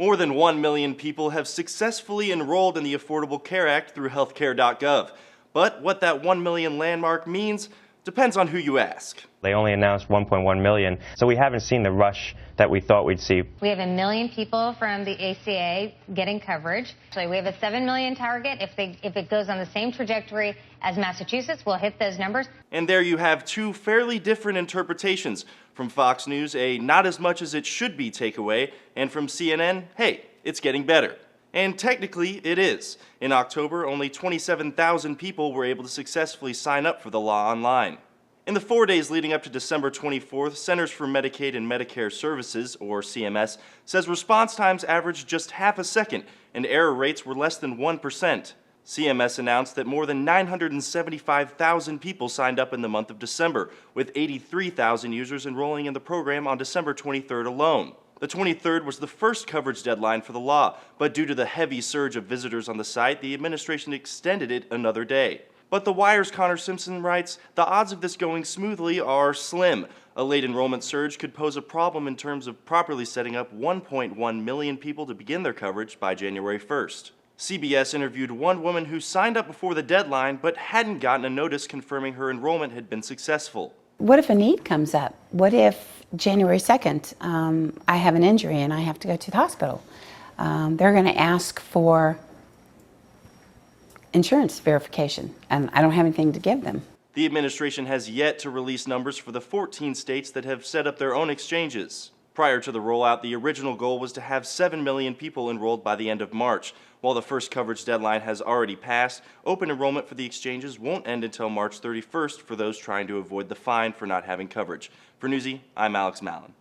More than 1 million people have successfully enrolled in the Affordable Care Act through Healthcare.gov. But what that 1 million landmark means depends on who you ask. They only announced 1.1 million, so we haven't seen the rush that we thought we'd see. We have 1 million people from the ACA getting coverage. So we have a 7 million target. If it goes on the same trajectory as Massachusetts, we'll hit those numbers. And there you have two fairly different interpretations. From Fox News, a not as much as it should be takeaway, and from CNN, hey, it's getting better. And technically, it is. In October, only 27,000 people were able to successfully sign up for the law online. In the 4 days leading up to December 24th, Centers for Medicaid and Medicare Services, or CMS, says response times averaged just half a second and error rates were less than 1%. CMS announced that more than 975,000 people signed up in the month of December, with 83,000 users enrolling in the program on December 23rd alone. The 23rd was the first coverage deadline for the law, but due to the heavy surge of visitors on the site, the administration extended it another day. But The Wire's Connor Simpson writes, the odds of this going smoothly are slim. A late enrollment surge could pose a problem in terms of properly setting up 1.1 million people to begin their coverage by January 1st. CBS interviewed one woman who signed up before the deadline but hadn't gotten a notice confirming her enrollment had been successful. What if a need comes up? What if January 2nd I have an injury and I have to go to the hospital? They're going to ask for insurance verification, and I don't have anything to give them. The administration has yet to release numbers for the 14 states that have set up their own exchanges. Prior to the rollout, the original goal was to have 7 million people enrolled by the end of March. While the first coverage deadline has already passed, open enrollment for the exchanges won't end until March 31st for those trying to avoid the fine for not having coverage. For Newsy, I'm Alex Mallon.